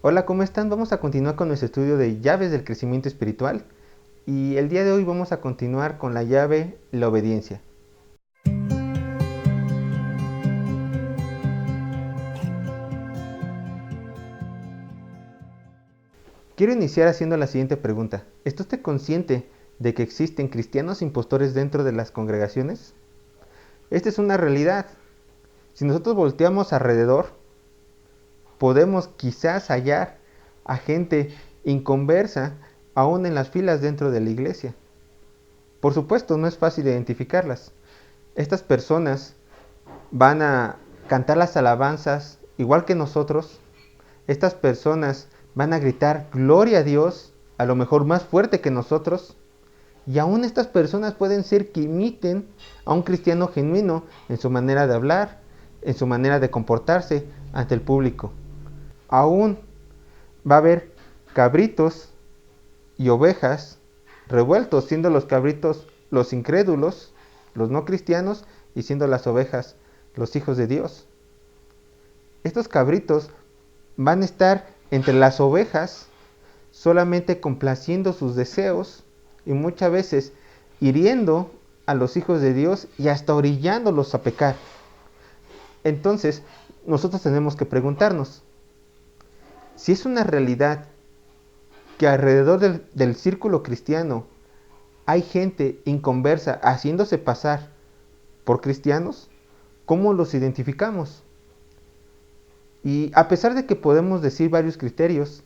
Hola, ¿cómo están? Vamos a continuar con nuestro estudio de llaves del crecimiento espiritual y el día de hoy vamos a continuar con la llave la obediencia. Quiero iniciar haciendo la siguiente pregunta. ¿Está usted consciente de que existen cristianos impostores dentro de las congregaciones? Esta es una realidad. Si nosotros volteamos alrededor, podemos quizás hallar a gente inconversa aún en las filas dentro de la iglesia. Por supuesto, no es fácil identificarlas. Estas personas van a cantar las alabanzas igual que nosotros. Estas personas van a gritar gloria a Dios, a lo mejor más fuerte que nosotros. Y aún estas personas pueden ser que imiten a un cristiano genuino en su manera de hablar, en su manera de comportarse ante el público. Aún va a haber cabritos y ovejas revueltos, siendo los cabritos los incrédulos, los no cristianos, y siendo las ovejas los hijos de Dios. Estos cabritos van a estar entre las ovejas solamente complaciendo sus deseos y muchas veces hiriendo a los hijos de Dios y hasta orillándolos a pecar. Entonces, nosotros tenemos que preguntarnos, si es una realidad que alrededor del círculo cristiano hay gente inconversa haciéndose pasar por cristianos, ¿cómo los identificamos? Y a pesar de que podemos decir varios criterios,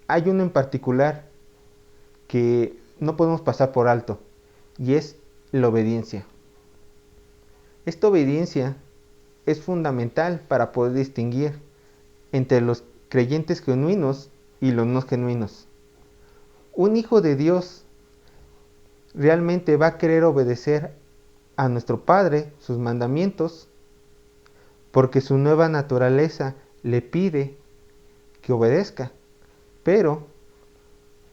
hay uno en particular que no podemos pasar por alto, y es la obediencia. Esta obediencia es fundamental para poder distinguir entre los creyentes genuinos y los no genuinos. Un hijo de Dios realmente va a querer obedecer a nuestro Padre, sus mandamientos, porque su nueva naturaleza le pide que obedezca. Pero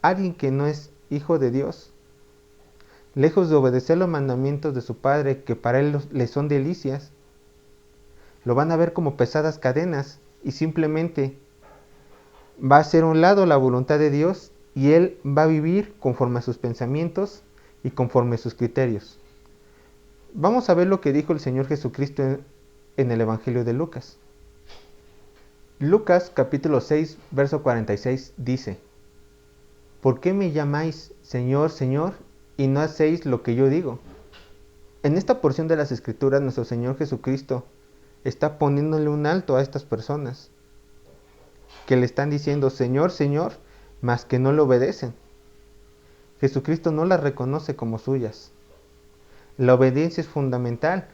alguien que no es hijo de Dios, lejos de obedecer los mandamientos de su Padre, que para él le son delicias, lo van a ver como pesadas cadenas y simplemente va a hacer a un lado la voluntad de Dios y él va a vivir conforme a sus pensamientos y conforme a sus criterios. Vamos a ver lo que dijo el Señor Jesucristo en el Evangelio de Lucas. Lucas capítulo 6, verso 46 dice: ¿Por qué me llamáis Señor, Señor, y no hacéis lo que yo digo? En esta porción de las Escrituras, nuestro Señor Jesucristo está poniéndole un alto a estas personas que le están diciendo Señor, Señor, mas que no le obedecen. Jesucristo no las reconoce como suyas. La obediencia es fundamental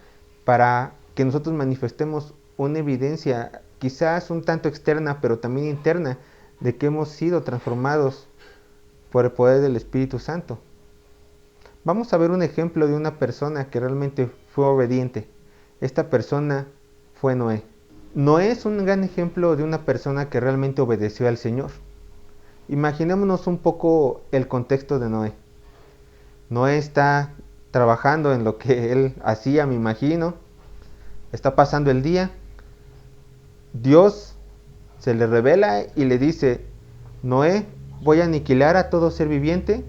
para que nosotros manifestemos una evidencia, quizás un tanto externa, pero también interna, de que hemos sido transformados por el poder del Espíritu Santo. Vamos a ver un ejemplo de una persona que realmente fue obediente. Esta persona fue Noé. Noé es un gran ejemplo de una persona que realmente obedeció al Señor. Imaginémonos un poco el contexto de Noé. Noé está trabajando en lo que él hacía, me imagino. Está pasando el día. Dios se le revela y le dice: Noé, voy a aniquilar a todo ser viviente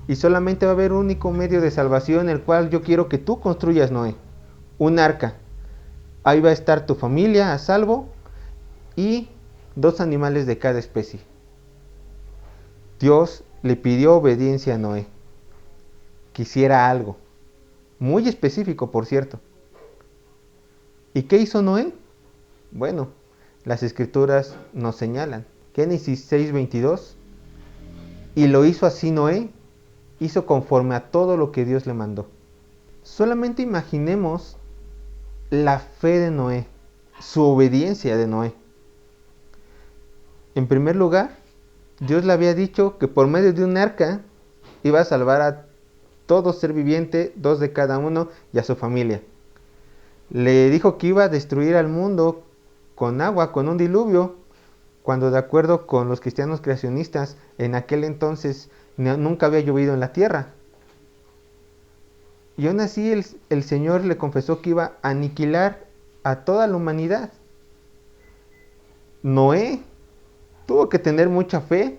y solamente va a haber un único medio de salvación, el cual yo quiero que tú construyas, Noé, un arca. Ahí va a estar tu familia a salvo y 2 animales de cada especie. Dios le pidió obediencia a Noé, que hiciera algo, muy específico por cierto. ¿Y qué hizo Noé? Bueno, las escrituras nos señalan. Génesis 6:22. Y lo hizo así Noé, hizo conforme a todo lo que Dios le mandó. Solamente imaginemos la fe de Noé, su obediencia de Noé. En primer lugar, Dios le había dicho que por medio de un arca iba a salvar a todo ser viviente, 2 de cada uno, y a su familia. Le dijo que iba a destruir al mundo con agua, con un diluvio, cuando de acuerdo con los cristianos creacionistas, en aquel entonces nunca había llovido en la tierra. Y aún así el Señor le confesó que iba a aniquilar a toda la humanidad. Noé Tuvo que tener mucha fe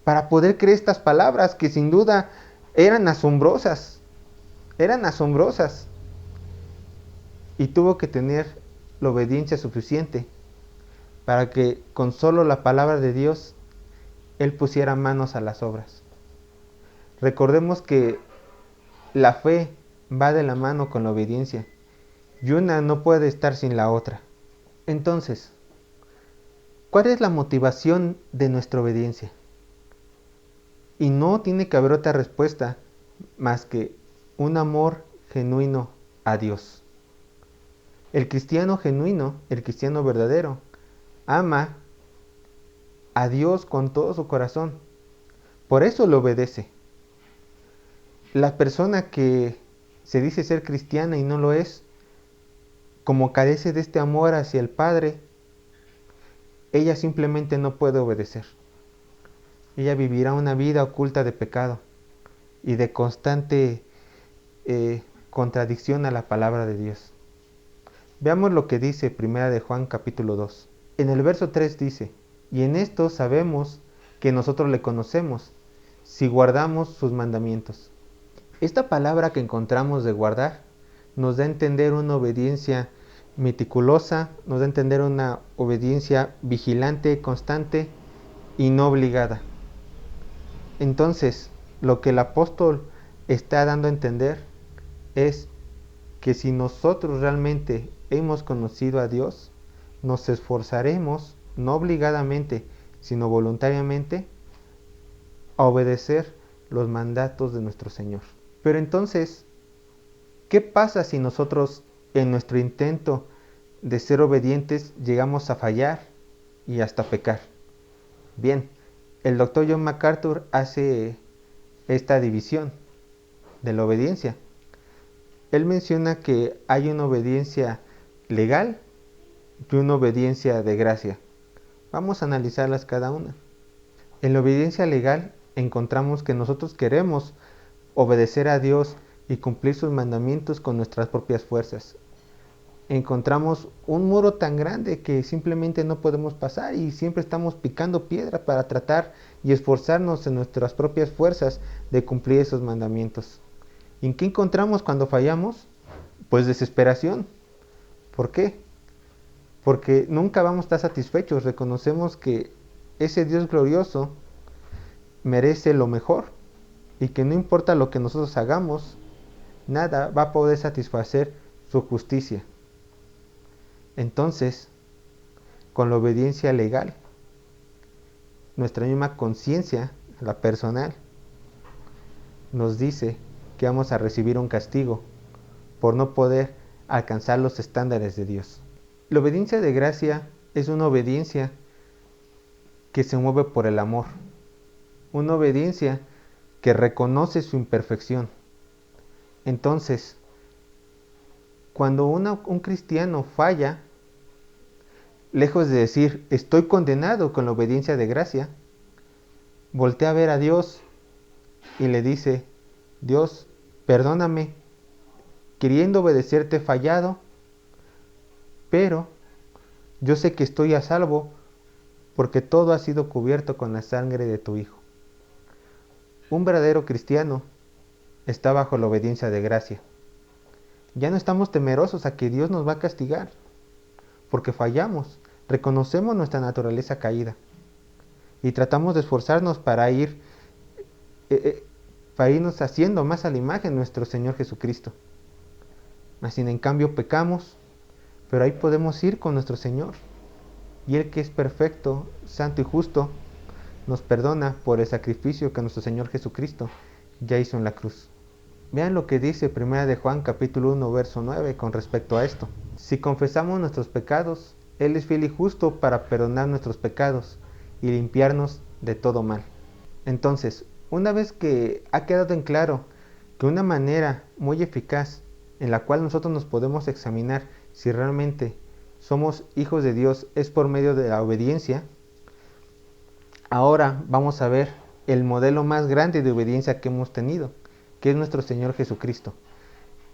para poder creer estas palabras que sin duda eran asombrosas. Eran asombrosas. Y tuvo que tener la obediencia suficiente para que con solo la palabra de Dios él pusiera manos a las obras. Recordemos que la fe va de la mano con la obediencia y una no puede estar sin la otra. Entonces, ¿cuál es la motivación de nuestra obediencia? Y no tiene que haber otra respuesta más que un amor genuino a Dios. El cristiano genuino, el cristiano verdadero, ama a Dios con todo su corazón. Por eso le obedece. La persona que se dice ser cristiana y no lo es, como carece de este amor hacia el Padre, ella simplemente no puede obedecer. Ella vivirá una vida oculta de pecado y de constante contradicción a la palabra de Dios. Veamos lo que dice Primera de Juan capítulo 2. En el verso 3 dice: y en esto sabemos que nosotros le conocemos, si guardamos sus mandamientos. Esta palabra que encontramos de guardar nos da a entender una obediencia meticulosa, nos da a entender una obediencia vigilante, constante y no obligada. Entonces, lo que el apóstol está dando a entender es que si nosotros realmente hemos conocido a Dios, nos esforzaremos, no obligadamente, sino voluntariamente, a obedecer los mandatos de nuestro Señor. Pero entonces, ¿qué pasa si nosotros en nuestro intento de ser obedientes llegamos a fallar y hasta pecar? Bien, el doctor John MacArthur hace esta división de la obediencia. Él menciona que hay una obediencia legal y una obediencia de gracia. Vamos a analizarlas cada una. En la obediencia legal encontramos que nosotros queremos obedecer a Dios y cumplir sus mandamientos con nuestras propias fuerzas. Encontramos un muro tan grande que simplemente no podemos pasar y siempre estamos picando piedra para tratar y esforzarnos en nuestras propias fuerzas de cumplir esos mandamientos. ¿Y en qué encontramos cuando fallamos? Pues desesperación. ¿Por qué? Porque nunca vamos a estar satisfechos. Reconocemos que ese Dios glorioso merece lo mejor y que no importa lo que nosotros hagamos, nada va a poder satisfacer su justicia. Entonces, con la obediencia legal, nuestra misma conciencia, la personal, nos dice que vamos a recibir un castigo por no poder alcanzar los estándares de Dios. La obediencia de gracia es una obediencia que se mueve por el amor, una obediencia que reconoce su imperfección. Entonces, cuando un cristiano falla, lejos de decir estoy condenado con la obediencia de gracia, voltea a ver a Dios y le dice: Dios, perdóname, queriendo obedecerte he fallado, pero yo sé que estoy a salvo porque todo ha sido cubierto con la sangre de tu Hijo. Un verdadero cristiano está bajo la obediencia de gracia. Ya no estamos temerosos a que Dios nos va a castigar, porque fallamos, reconocemos nuestra naturaleza caída y tratamos de esforzarnos para irnos haciendo más a la imagen de nuestro Señor Jesucristo. Así en cambio pecamos, pero ahí podemos ir con nuestro Señor, y Él, que es perfecto, santo y justo, nos perdona por el sacrificio que nuestro Señor Jesucristo ya hizo en la cruz. Vean lo que dice 1 de Juan capítulo 1 verso 9 con respecto a esto. Si confesamos nuestros pecados, Él es fiel y justo para perdonar nuestros pecados y limpiarnos de todo mal. Entonces, una vez que ha quedado en claro que una manera muy eficaz en la cual nosotros nos podemos examinar si realmente somos hijos de Dios es por medio de la obediencia, ahora vamos a ver el modelo más grande de obediencia que hemos tenido, que es nuestro Señor Jesucristo.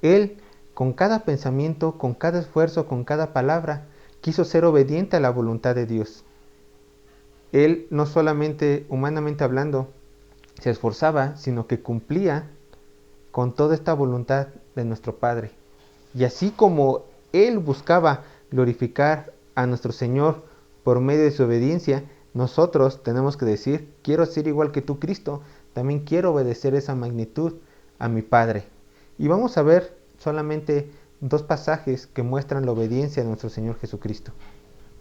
Él, con cada pensamiento, con cada esfuerzo, con cada palabra, quiso ser obediente a la voluntad de Dios. Él no solamente humanamente hablando se esforzaba, sino que cumplía con toda esta voluntad de nuestro Padre. Y así como Él buscaba glorificar a nuestro Señor por medio de su obediencia, nosotros tenemos que decir, quiero ser igual que tú, Cristo, también quiero obedecer esa magnitud a mi Padre. Y vamos a ver solamente dos pasajes que muestran la obediencia de nuestro Señor Jesucristo.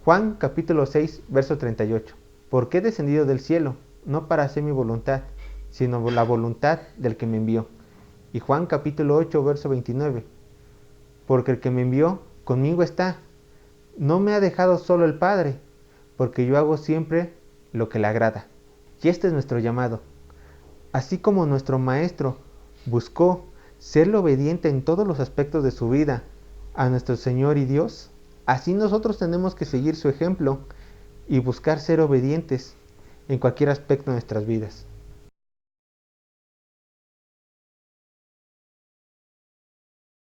Juan capítulo 6, verso 38. Porque he descendido del cielo, no para hacer mi voluntad, sino la voluntad del que me envió. Y Juan capítulo 8, verso 29. Porque el que me envió conmigo está. No me ha dejado solo el Padre, porque yo hago siempre lo que le agrada. Y este es nuestro llamado. Así como nuestro Maestro buscó serle obediente en todos los aspectos de su vida a nuestro Señor y Dios, así nosotros tenemos que seguir su ejemplo y buscar ser obedientes en cualquier aspecto de nuestras vidas.